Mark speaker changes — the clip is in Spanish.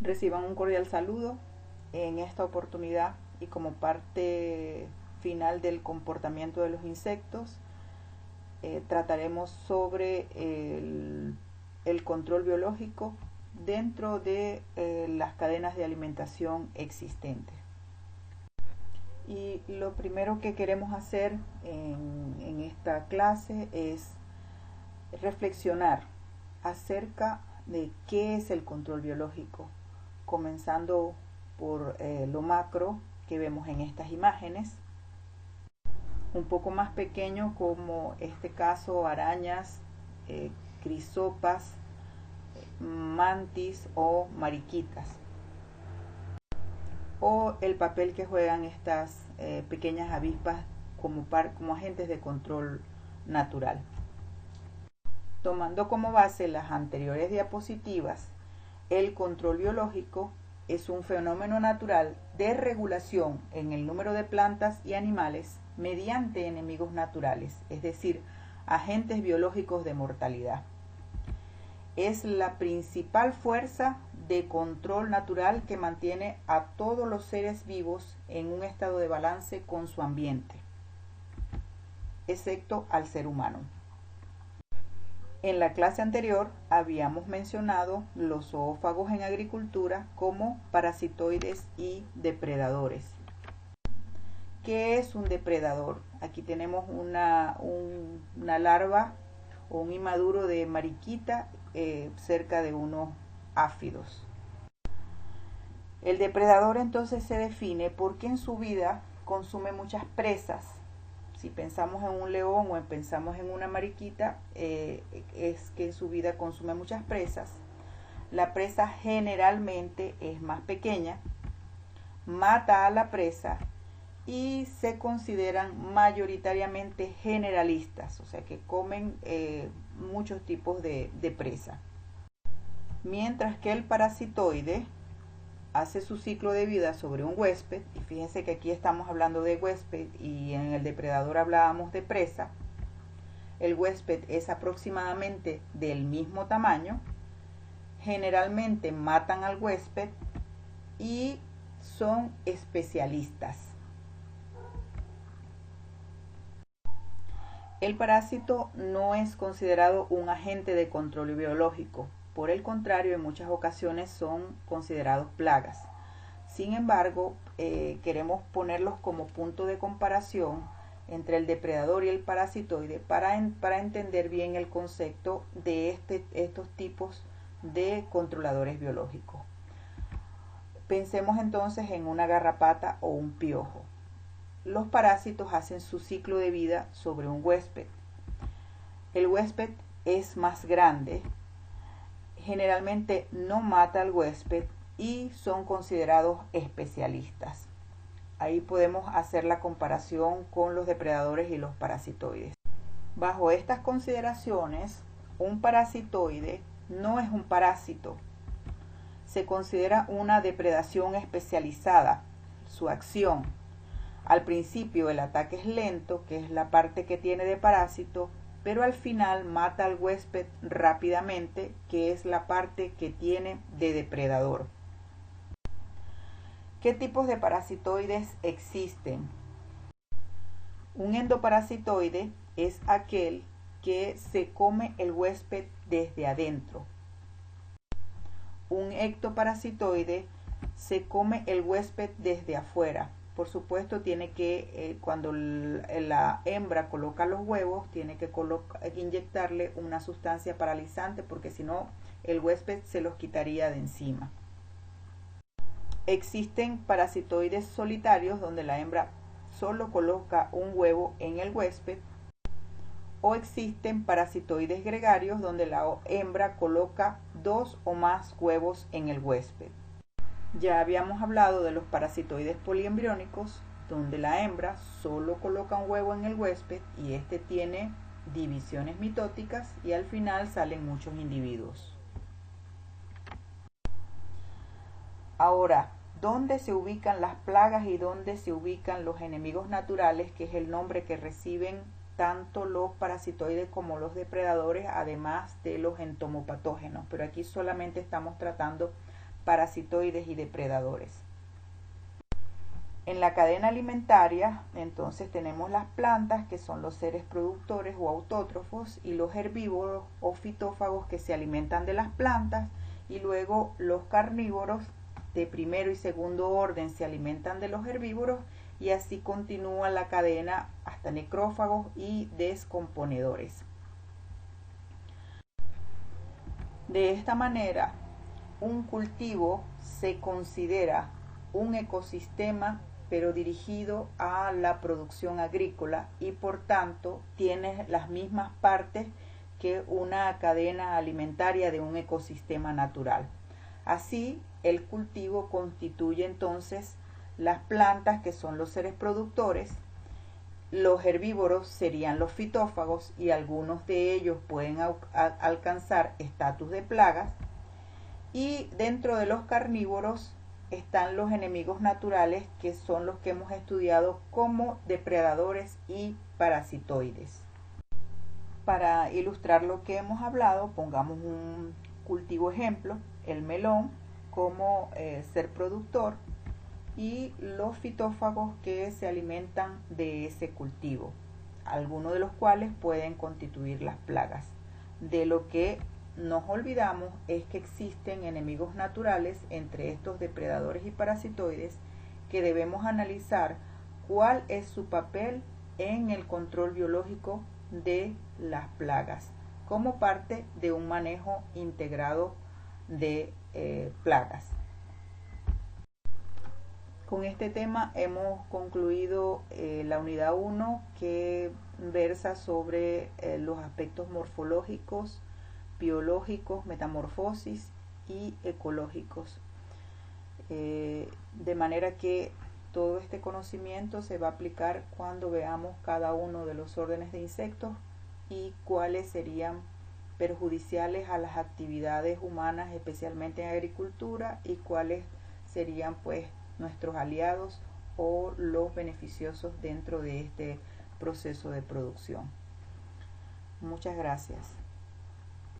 Speaker 1: Reciban un cordial saludo en esta oportunidad y como parte final del comportamiento de los insectos, trataremos sobre el control biológico dentro de las cadenas de alimentación existentes. Y lo primero que queremos hacer en esta clase es reflexionar acerca de qué es el control biológico, comenzando por lo macro que vemos en estas imágenes, un poco más pequeño como este caso arañas, crisopas, mantis o mariquitas, o el papel que juegan estas pequeñas avispas como agentes de control natural. Tomando como base las anteriores diapositivas, el control biológico es un fenómeno natural de regulación en el número de plantas y animales mediante enemigos naturales, es decir, agentes biológicos de mortalidad. Es la principal fuerza de control natural que mantiene a todos los seres vivos en un estado de balance con su ambiente, excepto al ser humano. En la clase anterior habíamos mencionado los zoófagos en agricultura como parasitoides y depredadores. ¿Qué es un depredador? Aquí tenemos una larva o un inmaduro de mariquita cerca de unos áfidos. El depredador entonces se define porque en su vida consume muchas presas. Si pensamos en un león o pensamos en una mariquita, es que en su vida consume muchas presas. La presa generalmente es más pequeña, mata a la presa y se consideran mayoritariamente generalistas, o sea que comen muchos tipos de presa. Mientras que el parasitoide hace su ciclo de vida sobre un huésped, y fíjense que aquí estamos hablando de huésped y en el depredador hablábamos de presa. El huésped es aproximadamente del mismo tamaño, generalmente matan al huésped y son especialistas. El parásito no es considerado un agente de control biológico. Por el contrario, en muchas ocasiones son considerados plagas. Sin embargo, queremos ponerlos como punto de comparación entre el depredador y el parasitoide para entender bien el concepto de estos tipos de controladores biológicos. Pensemos entonces en una garrapata o un piojo. Los parásitos hacen su ciclo de vida sobre un huésped. El huésped es más grande, generalmente no mata al huésped y son considerados especialistas. Ahí podemos hacer la comparación con los depredadores y los parasitoides. Bajo estas consideraciones, un parasitoide no es un parásito. Se considera una depredación especializada. Su acción: al principio el ataque es lento, que es la parte que tiene de parásito, pero al final mata al huésped rápidamente, que es la parte que tiene de depredador. ¿Qué tipos de parasitoides existen? Un endoparasitoide es aquel que se come el huésped desde adentro. Un ectoparasitoide se come el huésped desde afuera. Por supuesto, tiene que, cuando la hembra coloca los huevos, tiene que inyectarle una sustancia paralizante, porque si no, el huésped se los quitaría de encima. Existen parasitoides solitarios, donde la hembra solo coloca un huevo en el huésped, o existen parasitoides gregarios, donde la hembra coloca 2 o más huevos en el huésped. Ya habíamos hablado de los parasitoides poliembriónicos, donde la hembra solo coloca un huevo en el huésped y este tiene divisiones mitóticas y al final salen muchos individuos. Ahora, ¿dónde se ubican las plagas y dónde se ubican los enemigos naturales, que es el nombre que reciben tanto los parasitoides como los depredadores, además de los entomopatógenos? Pero aquí solamente estamos tratando parasitoides y depredadores. En la cadena alimentaria, entonces tenemos las plantas, que son los seres productores o autótrofos, y los herbívoros o fitófagos, que se alimentan de las plantas, y luego los carnívoros de primero y segundo orden se alimentan de los herbívoros, y así continúa la cadena hasta necrófagos y descomponedores. De esta manera, un cultivo se considera un ecosistema, pero dirigido a la producción agrícola, y por tanto tiene las mismas partes que una cadena alimentaria de un ecosistema natural. Así, el cultivo constituye entonces las plantas, que son los seres productores, los herbívoros serían los fitófagos, y algunos de ellos pueden alcanzar estatus de plagas, y dentro de los carnívoros están los enemigos naturales, que son los que hemos estudiado como depredadores y parasitoides. Para ilustrar lo que hemos hablado, pongamos un cultivo ejemplo, el melón como ser productor, y los fitófagos que se alimentan de ese cultivo, algunos de los cuales pueden constituir las plagas. De lo que nos olvidamos es que existen enemigos naturales entre estos depredadores y parasitoides, que debemos analizar cuál es su papel en el control biológico de las plagas, como parte de un manejo integrado de plagas. Con este tema hemos concluido la unidad 1, que versa sobre los aspectos morfológicos, biológicos, metamorfosis y ecológicos. De manera que todo este conocimiento se va a aplicar cuando veamos cada uno de los órdenes de insectos y cuáles serían perjudiciales a las actividades humanas, especialmente en agricultura, y cuáles serían pues nuestros aliados o los beneficiosos dentro de este proceso de producción. Muchas gracias.